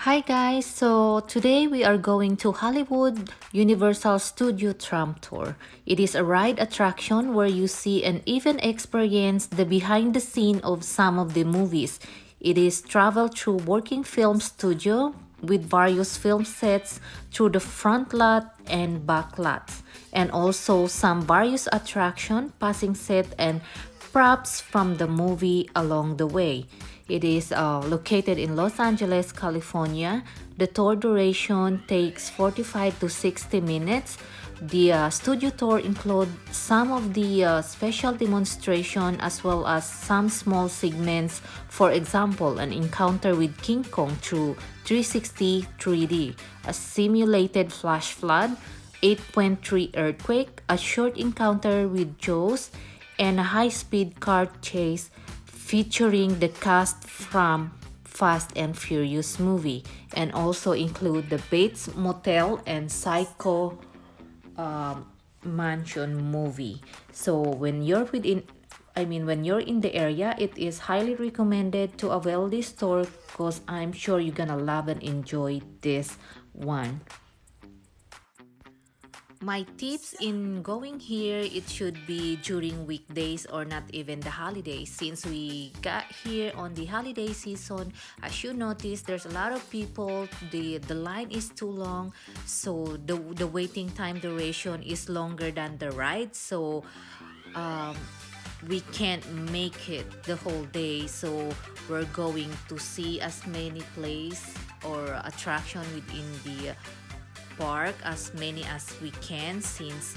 Hi guys, so today we are going to Hollywood Universal Studio Tram Tour. It is a ride attraction where you see and even experience the behind the scene of some of the movies. It is travel through working film studio with various film sets through the front lot and back lots, and also some various attraction, passing set and props from the movie along the way. It is located in Los Angeles, California. The tour duration takes 45 to 60 minutes. The studio tour includes some of the special demonstration as well as some small segments. For example, an encounter with King Kong through 360 3D, a simulated flash flood, 8.3 earthquake, a short encounter with Jaws, and a high-speed car chase featuring the cast from Fast and Furious movie, and also include the Bates Motel and Psycho Mansion movie. So when you're when you're in the area, it is highly recommended to avail this tour because I'm sure you're gonna love and enjoy this one. My tips in going here, it should be during weekdays or not even the holidays. Since we got here on the holiday season, as you notice, there's a lot of people. The line is too long, so the waiting time duration is longer than the ride. So we can't make it the whole day. So we're going to see as many places or attraction within the park as many as we can, since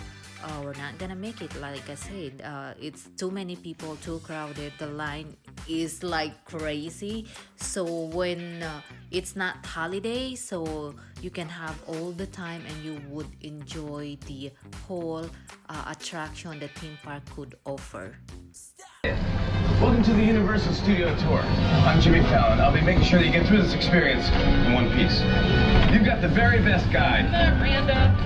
we're not gonna make it. Like I said, it's too many people, too crowded, the line is like crazy. So when it's not holiday, so you can have all the time and you would enjoy the whole attraction the theme park could offer. Welcome to the Universal Studio Tour. I'm Jimmy Fallon. I'll be making sure that you get through this experience in one piece. You've got the very best guide. Miranda.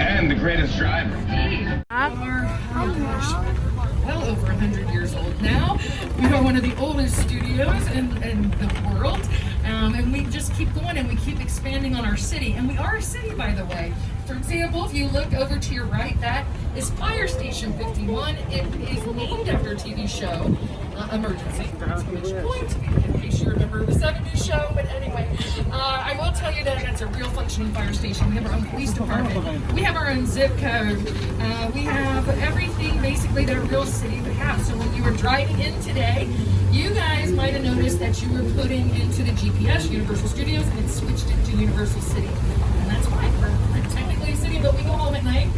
And the greatest driver. Steve. Oh gosh, well over 100 years old now. We are one of the oldest studios in the world. And we just keep going and we keep expanding on our city. And we are a city, by the way. For example, if you look over to your right, that is Fire Station 51. It is named after a TV show, Emergency. Point, in case you remember the 70s show. But anyway, I will tell you that that's a real functioning fire station. We have our own police department. We have our own zip code. We have everything basically that a real city would have. So when you were driving in today, you guys might have noticed that you were putting into the GPS Universal Studios and it switched it to Universal City. And that's fine. We're technically a city, but we go home at night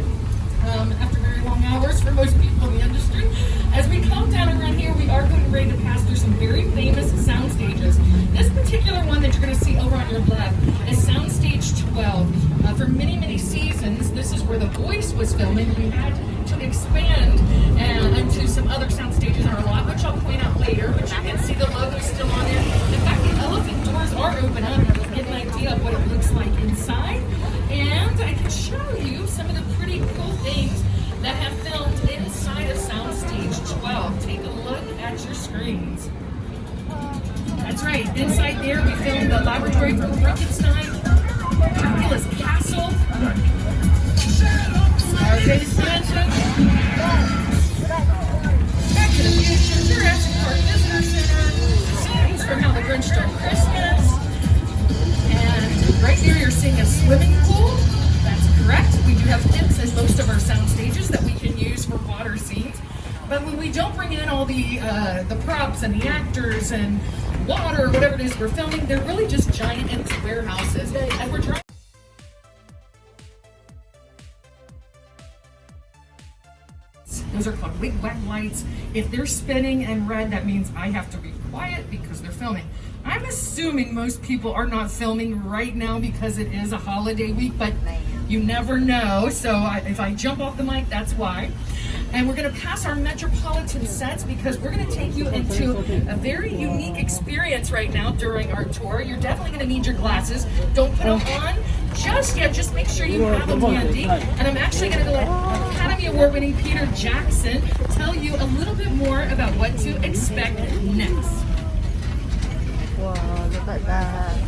after very long hours for most people in the industry. As we come down around here, we are getting ready to pass through some very famous sound stages. This particular one that you're going to see over on your left is Soundstage 12. For many, many seasons, this is where The Voice was filming. We had to expand into some other sound stages in our lot, which I'll point out later, but you can see the logo still on there. In fact, the elephant doors are open up. You can get an idea of what it looks like inside. And I can show you some of the pretty cool things that have filmed inside of Soundstage 12. Take a look at your screens. That's right, inside there we filmed the laboratory from Frankenstein, Dracula's castle, Starface Mansion, Back to the Future, Jurassic Park Visitor Center, scenes from How the Grinch Stole Christmas, and right there you're seeing a swimming pool. That's correct. We do have pits in most of our sound stages that we can use for water scenes. But when we don't bring in all the props and the actors and water or whatever it is we're filming, they're really just giant empty warehouses. And we're trying. Those are called wig-wag lights. If they're spinning and red, that means I have to be quiet because they're filming. I'm assuming most people are not filming right now because it is a holiday week, but you never know. So if I jump off the mic, that's why. And we're going to pass our metropolitan sets because we're going to take you into a very unique experience right now during our tour. You're definitely going to need your glasses. Don't put them on just yet. Just make sure you have them handy. And I'm actually going to let Academy Award winning Peter Jackson tell you a little bit more about what to expect next. Wow, look at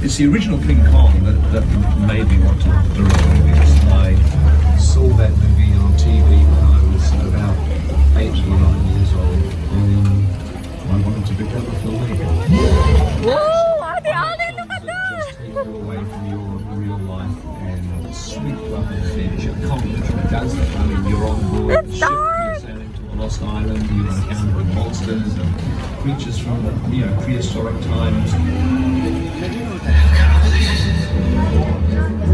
It's the original King Kong that made me want to direct movies. I saw that movie on TV when I was about 8 or 9 years old, and I wanted to become a filmmaker. Whoa! Ate Ali, look at Just take that! you away from your real life and sweep you up an adventure. Kong literally does that. I mean, you're on board the ship, you're sailing to a lost island, you encounter monsters and creatures from prehistoric times.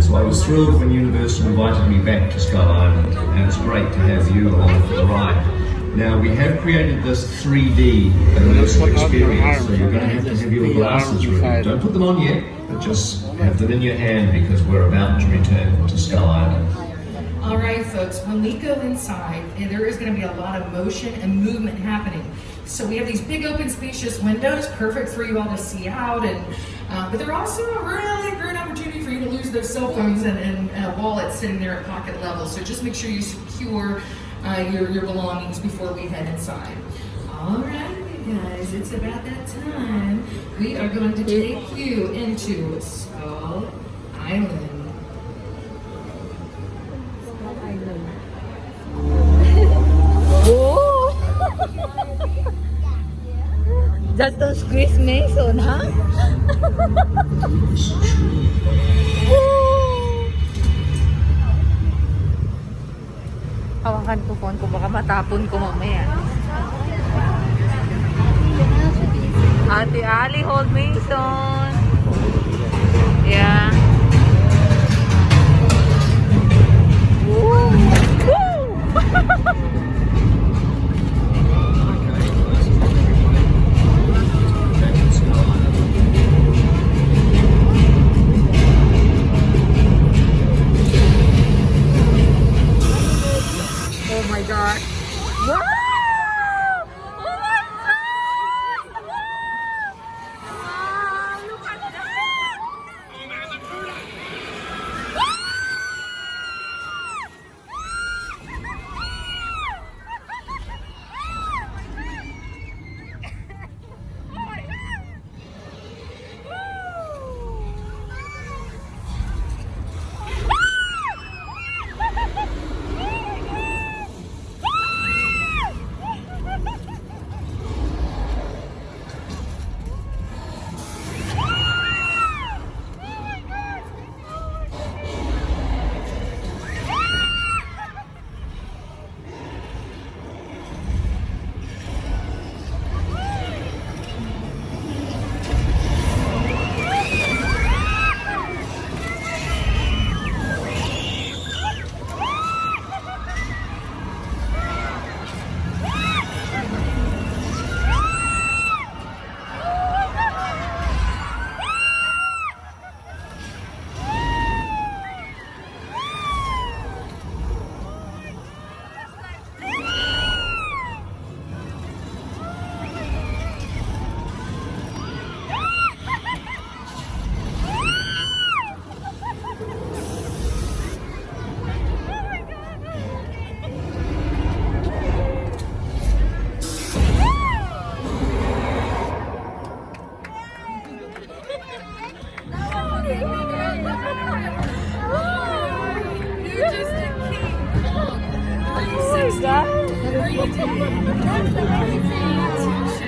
So I was thrilled when Universal invited me back to Skull Island, and it's great to have you along for the ride. Now, we have created this 3D immersive experience, so you're going to have your glasses ready. Don't put them on yet, but just have them in your hand because we're about to return to Skull Island. All right, folks, when we go inside, there is going to be a lot of motion and movement happening. So we have these big open spacious windows, perfect for you all to see out, and but they're also a really great opportunity for you to lose those cell phones and wallets sitting there at pocket level. So just make sure you secure your belongings before we head inside. All right, you guys, it's about that time. We are going to take you into Skull Island. Oh! That's the Chris Mason, huh? Hawakan ko phone ko, baka matapon ko mamaya. Ate Ali, hold Mason. Yeah. Woo! Woo! Oh my god. Wow! Oh my god! Wow! Look at that!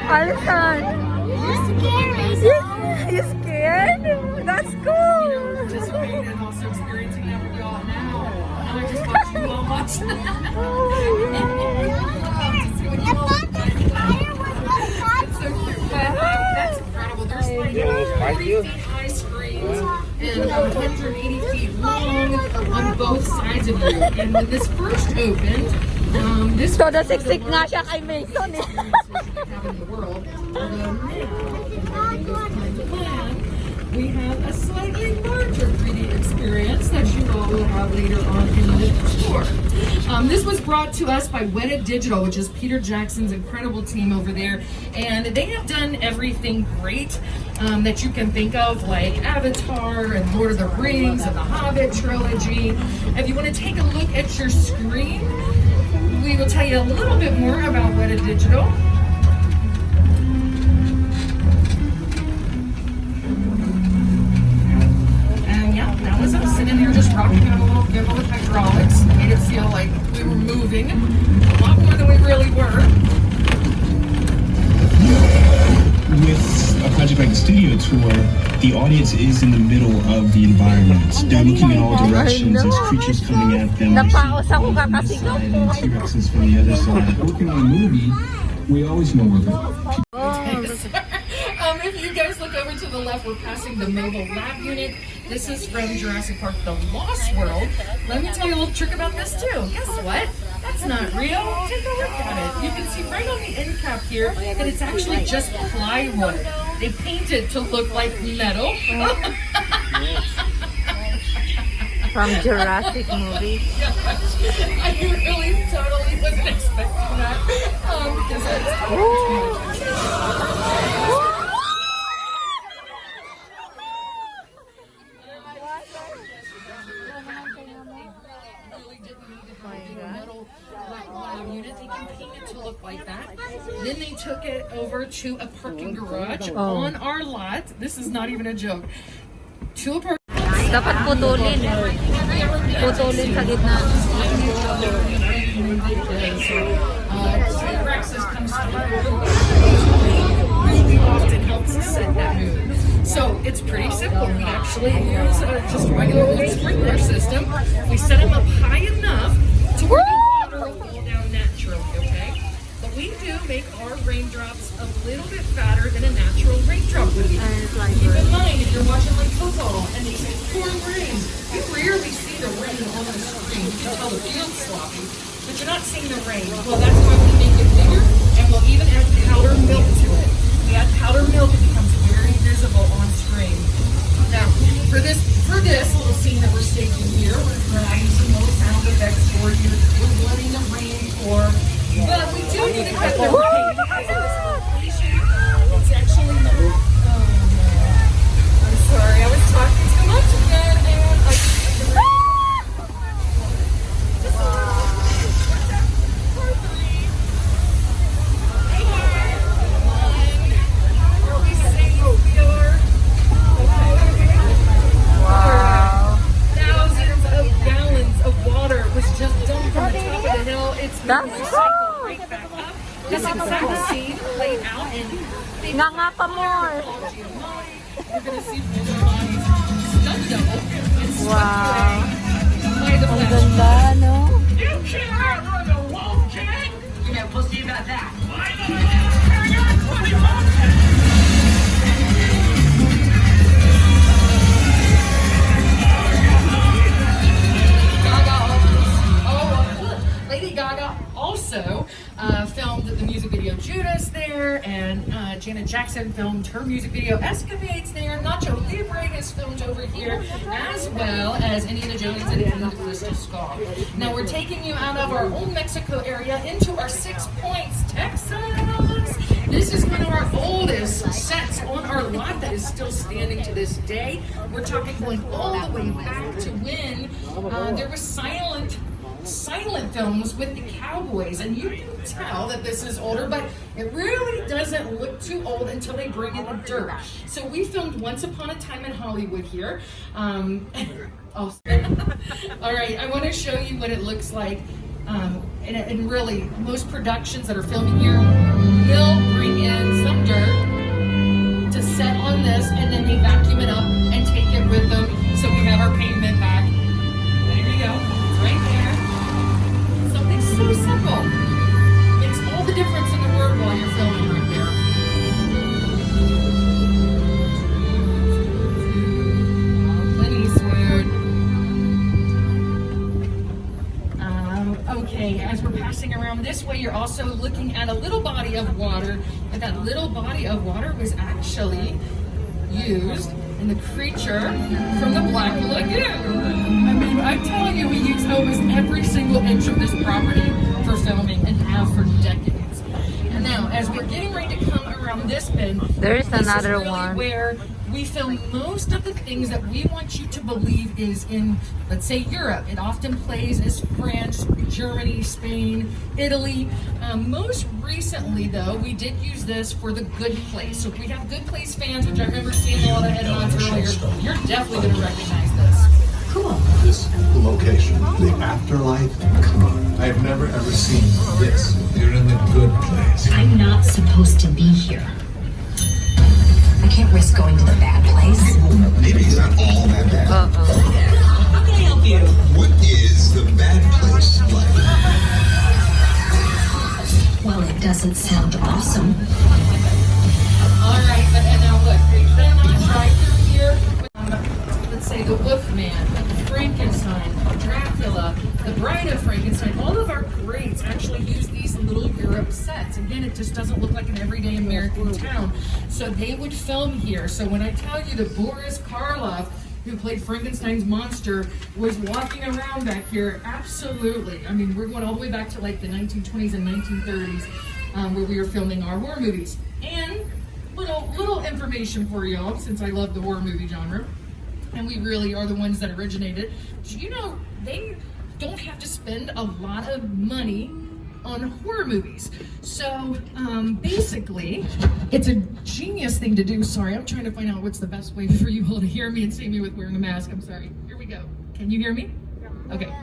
Alison, you scared? That's cool. Participating and also experiencing that with y'all now. I just watched you all watch that. It's so cute. That's incredible. There's like 40 feet high screens and 180 feet long on both sides of you. And when this first opened, this So, siksik nga siya kay Mason eh. have in the world. Although now, we have a slightly larger 3D experience that you all will have later on in the tour. This was brought to us by Weta Digital, which is Peter Jackson's incredible team over there. And they have done everything great that you can think of, like Avatar and Lord of the Rings and the Hobbit trilogy. If you want to take a look at your screen, we will tell you a little bit more about Weta Digital. remember with hydraulics, made it feel like we were moving a lot more than we really were. With a project like the studio tour, the audience is in the middle of the environment. They're looking in all directions. There's creatures coming at them. Napaos ako From this kakasigaw side po. and T-Rexes from the other side. Working on a movie, we always know we're good. If you guys look over to the left, we're passing the mobile lab unit. This is from Jurassic Park: The Lost World. Let me tell you a little trick about this too. Guess what? That's not real. Take a look at it. You can see right on the end cap here that it's actually just plywood. They painted to look like metal. From Jurassic movie. I really totally wasn't expecting that. Because they can paint it to look like that. Then they took it over to a parking garage on our lot. This is not even a joke. To a parking Dapat putulin. Putulin sa gitna. T-Rexes comes really often helps us set that mood. So it's pretty simple. We actually use just a regular old sprinkler system. We set them up high enough to where the water will fall down naturally, okay? But we do make our raindrops a little bit fatter than a natural raindrop would be. Keep in mind, if you're watching like football and they say pouring rain, you rarely see the rain on the screen. You can tell the field's sloppy, but you're not seeing the rain. Well, that's why we make it bigger, and we'll even add powdered milk to it. We add powdered milk, it becomes very visible on screen. Now, for this little scene that we're staging here, we're adding some little sound effects for you. We're letting the rain pour. But we do need to cut the rain because of this location. It's actually not. I'm sorry, I was talking too much again, and I just just a little. What's that? Part 3. Are we saying we are? Wow. Thousands of gallons of water was just dumped from the top of the hill. It's been That's recycled right back up. This exact scene played out in Nga nga pa more. We're gonna see more bodies stunt double and swept Wow. away by the Ang flash. ganda, no? You can't outrun a wildcat! Yeah, we'll see about that. Lady Gaga also filmed the music video Judas there, and Janet Jackson filmed her music video Escapades there. Nacho Libre is filmed over here, as well as Indiana Jones and the Crystal Skull. Now we're taking you out of our old Mexico area into our 6 Points, Texas. This is one of our oldest sets on our lot that is still standing to this day. We're talking going all the way back to when there was silent films with the cowboys, and you can tell that this is older, but it really doesn't look too old until they bring in the dirt. So we filmed Once Upon a Time in Hollywood here. All right, I want to show you what it looks like. And really, most productions that are filming here will bring in some dirt to set on this, and then they vacuum it up and take it with them, so we have our pavement back. There you go, it's right there. Something so simple makes all the difference in the world while you're filming right there. Clint Eastwood. Okay, as we're passing around this way, you're also looking at a little body of water, and that little body of water was actually used in the creature from the Black Lagoon. I mean, I'm telling you, we use almost every single inch of this property for filming and have for decades. And now, as we're getting ready to come around this bend, There's this another is really one. where we film most of the things that we want you to believe is in, let's say, Europe. It often plays as France, Germany, Spain, Italy. Most recently, though, we did use this for The Good Place. So if we have Good Place fans, which I remember seeing a lot of headlines earlier, you're definitely going to recognize this. Cool. this location. The afterlife? Come on. I have never ever seen this. You're in the good place. I'm not supposed to be here. I can't risk going to the bad place. Maybe it's not all that bad. How can I help you? What is the bad place like? Well, it doesn't sound awesome. All right, but and now look, then I try through here. Let's say the Wolfman, Frankenstein, Dracula, the Bride of Frankenstein. All of our greats actually use these little Europe sets. Again, it just doesn't look like an everyday American town. So they would film here. So when I tell you that Boris Karloff, who played Frankenstein's monster, was walking around back here, absolutely. I mean, we're going all the way back to like the 1920s and 1930s, where we were filming our horror movies. And little information for y'all, since I love the horror movie genre, and we really are the ones that originated. You know, they don't have to spend a lot of money on horror movies. So basically, it's a genius thing to do. Sorry, I'm trying to find out what's the best way for you all to hear me and see me with wearing a mask. I'm sorry. Here we go. Can you hear me? Okay.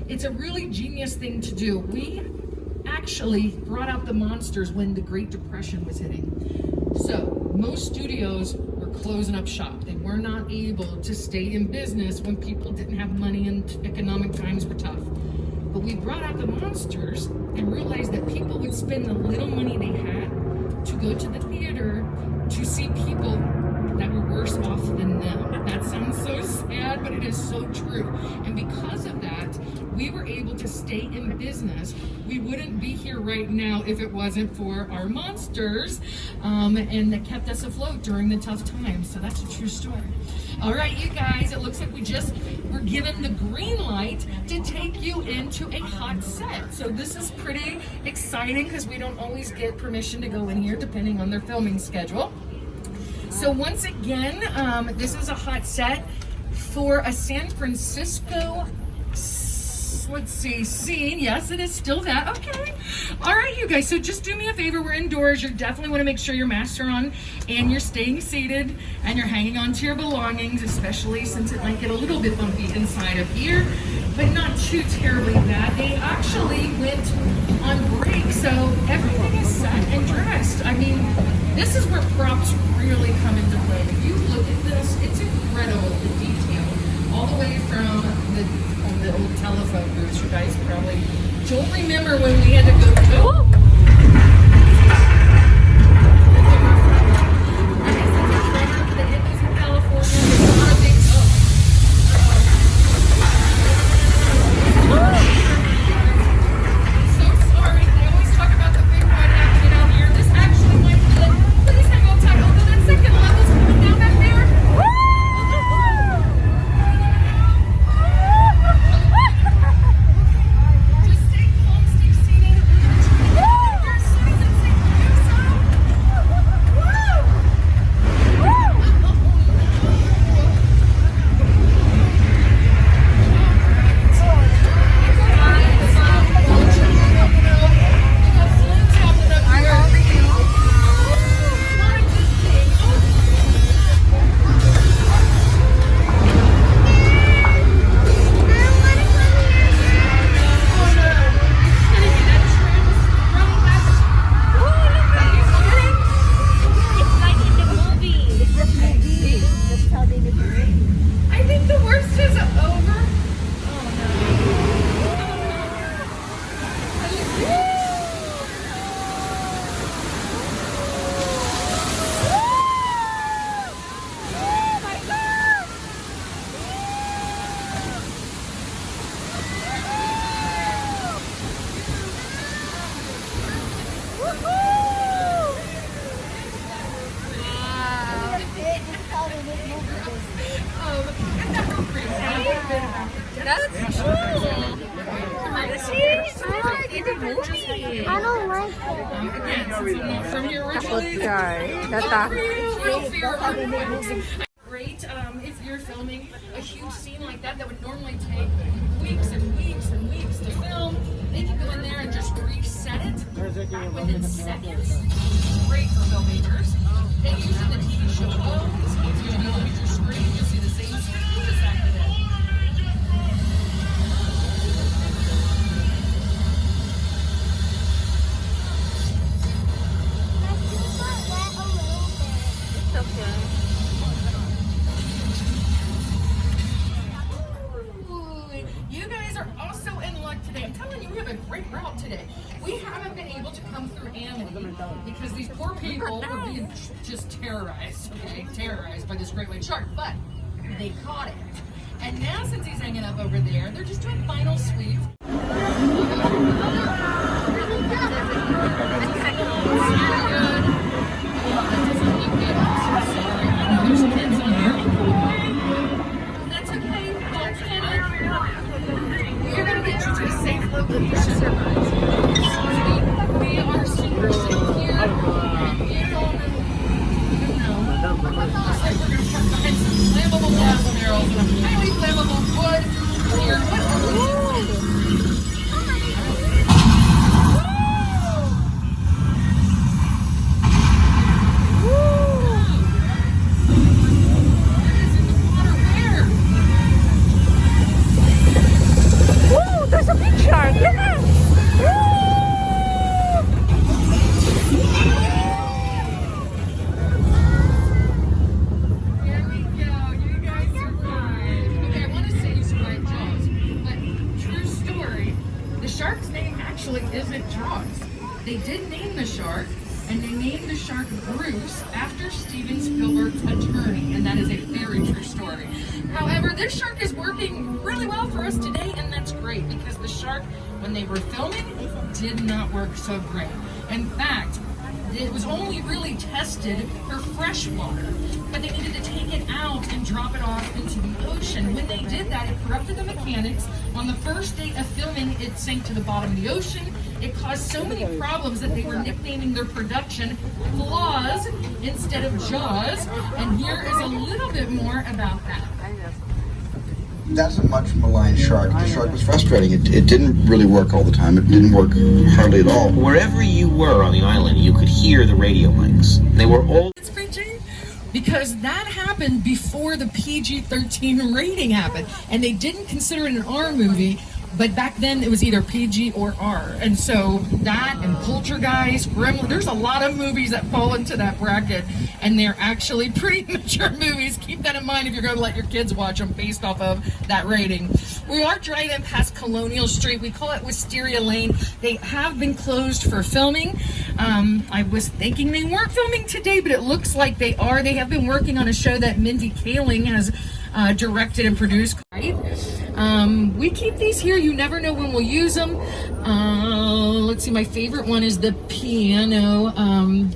It's a really genius thing to do. We actually brought out the monsters when the Great Depression was hitting. So most studios were closing up shop. They were not able to stay in business when people didn't have money and economic times were tough. But we brought out the monsters and realized that people would spend the little money they had to go to the theater to see people that were worse off than them. That sounds so sad, but it is so true. And because of that, we were able to stay in business. We wouldn't be here right now if it wasn't for our monsters, and that kept us afloat during the tough times. So that's a true story. All right, you guys, it looks like we just were given the green light to take you into a hot set. So this is pretty exciting because we don't always get permission to go in here depending on their filming schedule. So once again, this is a hot set for a San Francisco, let's see, scene. Yes, it is still that. Okay. All right, you guys. So just do me a favor. We're indoors. You definitely want to make sure your masks are on and you're staying seated and you're hanging on to your belongings, especially since it might get a little bit bumpy inside of here, but not too terribly bad. They actually went on break, so everything is set and dressed. I mean, this is where props really come into play. If you look at this, it's incredible, the detail. All the way from the old telephone booths. You guys probably don't remember when we had to go. That's cool. I don't like it. Again, since I'm not from here originally, great if you're filming a huge scene like that would normally take weeks and weeks and weeks to film. They can go in there and just reset it within seconds. Great for filmmakers. They use it in the TV show. Oh, it's easier to look at your screen. You'll see the same scene you just acted in. because these poor people were being just terrorized, okay? Terrorized by this great white shark, but they caught it. And now since he's hanging up over there, they're just doing final sweeps. There's kids on here. That's okay. Don't panic. We're going to get you to a safe location. We are super safe here. You don't know. Looks like we're going to park behind some flammable gas barrels and a highly flammable wood here. There's a big shark. Look at Here we go. You guys survived. Okay, I want to say you survived Jaws, but true story, the shark's name actually isn't Jaws. They did name the shark, and they named the shark Bruce after Steven Spielberg's attorney, and that is a very true story. However, this shark is working really well for us today, and that's great because the shark, when they were filming, did not work so great. In fact, it was only really tested for fresh water, but they needed to take it out and drop it off into the ocean. When they did that, it corrupted the mechanics. On the first day of filming, it sank to the bottom of the ocean. It caused so many problems that they were nicknaming their production Flaws instead of Jaws. And here is a little bit more about that. That's a much maligned shark. The shark was frustrating. It didn't really work all the time. It didn't work hardly at all. Wherever you were on the island, you could hear the radio links. They were all... It's preaching because that happened before the PG-13 rating happened. And they didn't consider it an R movie. But back then, it was either PG or R. And so that and Poltergeist, Gremlin, there's a lot of movies that fall into that bracket. And they're actually pretty mature movies. Keep that in mind if you're going to let your kids watch them based off of that rating. We are driving past Colonial Street. We call it Wisteria Lane. They have been closed for filming. I was thinking they weren't filming today, but it looks like they are. They have been working on a show that Mindy Kaling has directed and produced. Right? We keep these here. You never know when we'll use them. Let's see, my favorite one is the piano,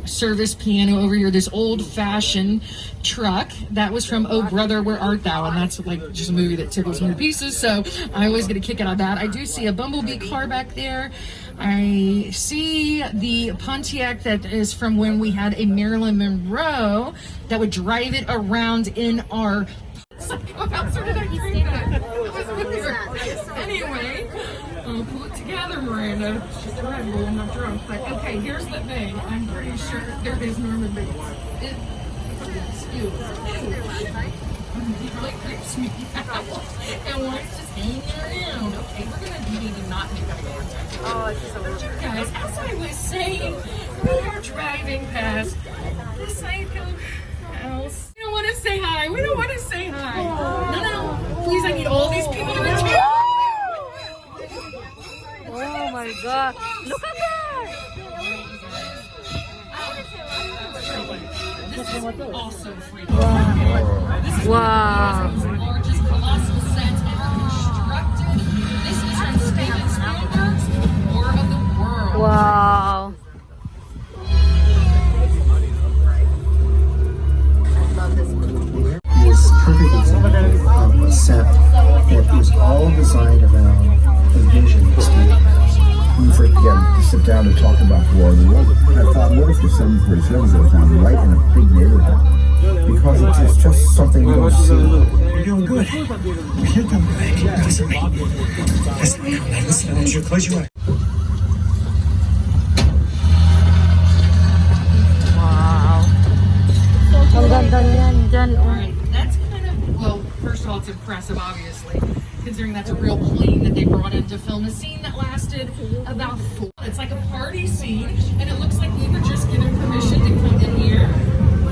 service piano over here, this old-fashioned truck. That was from Oh Brother, Where Art Thou? And that's like just a movie that tickles me to pieces, so I always get a kick out of that. I do see a Bumblebee car back there. I see the Pontiac that is from when we had a Marilyn Monroe that would drive it around in our... Anyway, pull it together, Miranda. It's just a Red Bull, I'm not drunk. But okay, here's the thing. I'm pretty sure there is Norman Bates. It really creeps me out. And why it's just hanging around. Okay, we're gonna need to not make eye contact. Oh, it's so weird. Guys, as I was saying, we are driving past the psycho house. We don't want to say hi. We don't want to say hi. No. Please, I need all these people to return. Oh my God! Look at that! This is also free. Wow! This is the largest colossal set ever constructed. This is from Steven Spielberg's War of the Worlds. Wow! Is perfect example of a set that was all designed around a vision. When we first began to sit down and talk about the War of the World, I thought, what if the 747 goes down right in a big neighborhood? Because it's just something we don't see. You're doing good. You're doing good. Listen to me. Listen to me. Listen, I want you to close your eyes. Wow! Ang ganda niyan dyan. Alright, that's kind of, well, first of all, it's impressive, obviously, considering that's a real plane that they brought in to film a scene that lasted about 4. It's like a party scene, and it looks like we were just given permission to come in here.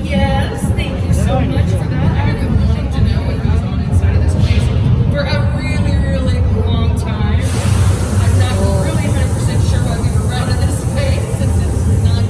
Yes, thank you so much for that. I've been wanting to know what goes on inside of this place for a really, really long time. I'm not really 100% sure why we were running this space, since it's not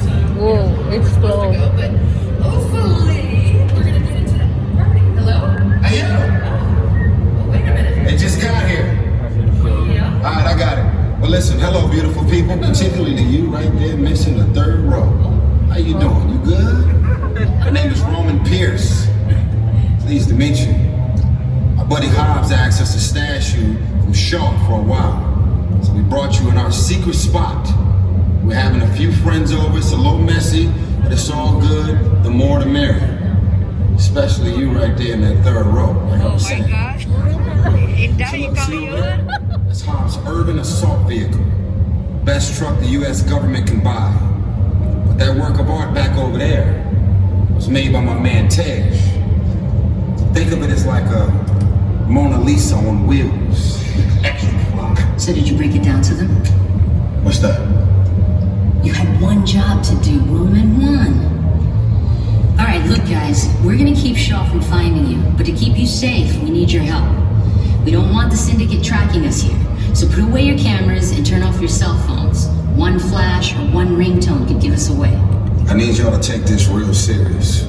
Pleased to meet you. My buddy Hobbs asked us to stash you from Shaw for a while. So we brought you in our secret spot. We're having a few friends over. It's a little messy, but it's all good. The more the merrier. Especially you right there in that third row, like I was saying. That's Hobbs' urban assault vehicle. Best truck the U.S. government can buy. But that work of art back over there was made by my man Tej. Think of it as like a Mona Lisa on wheels. Extra fly. So did you break it down to them? What's that? You had one job to do, woman, one. All right, look, guys, we're gonna keep Shaw from finding you, but to keep you safe, we need your help. We don't want the syndicate tracking us here, so put away your cameras and turn off your cell phones. One flash or one ringtone could give us away. I need y'all to take this real serious.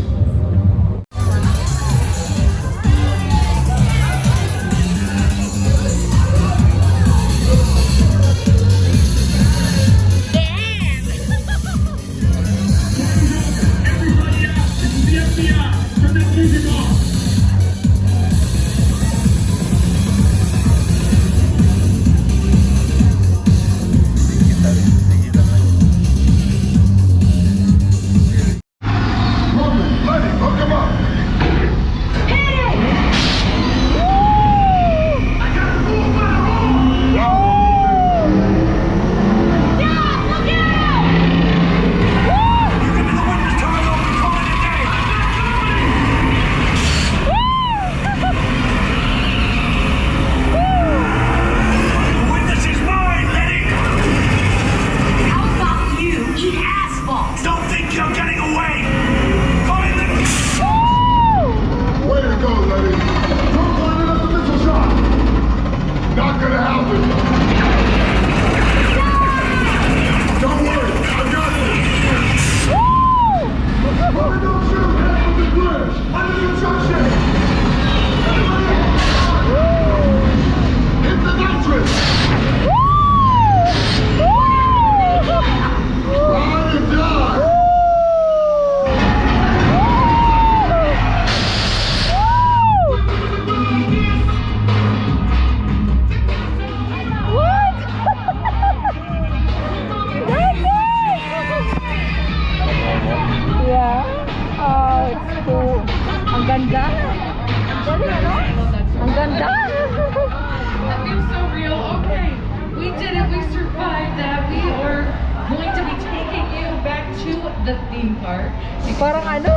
Parang ano?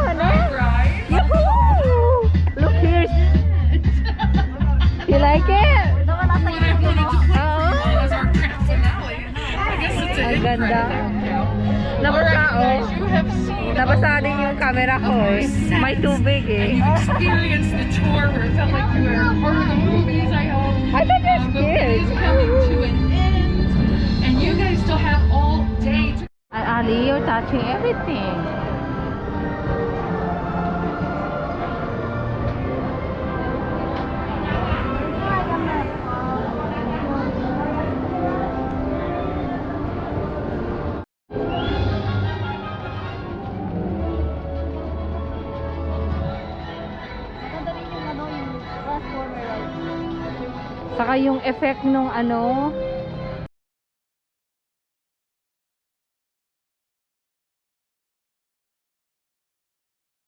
Yahoo! Look here. You like it? Ang ganda. Nabasa din yung camera ko eh. May tubig eh. You experienced the tour where it felt like you were part of the movies, I hope. I thought that's good. The movie is coming to an end, and you guys still have all day to... Ali, you're touching everything. Saka yung effect nung ano,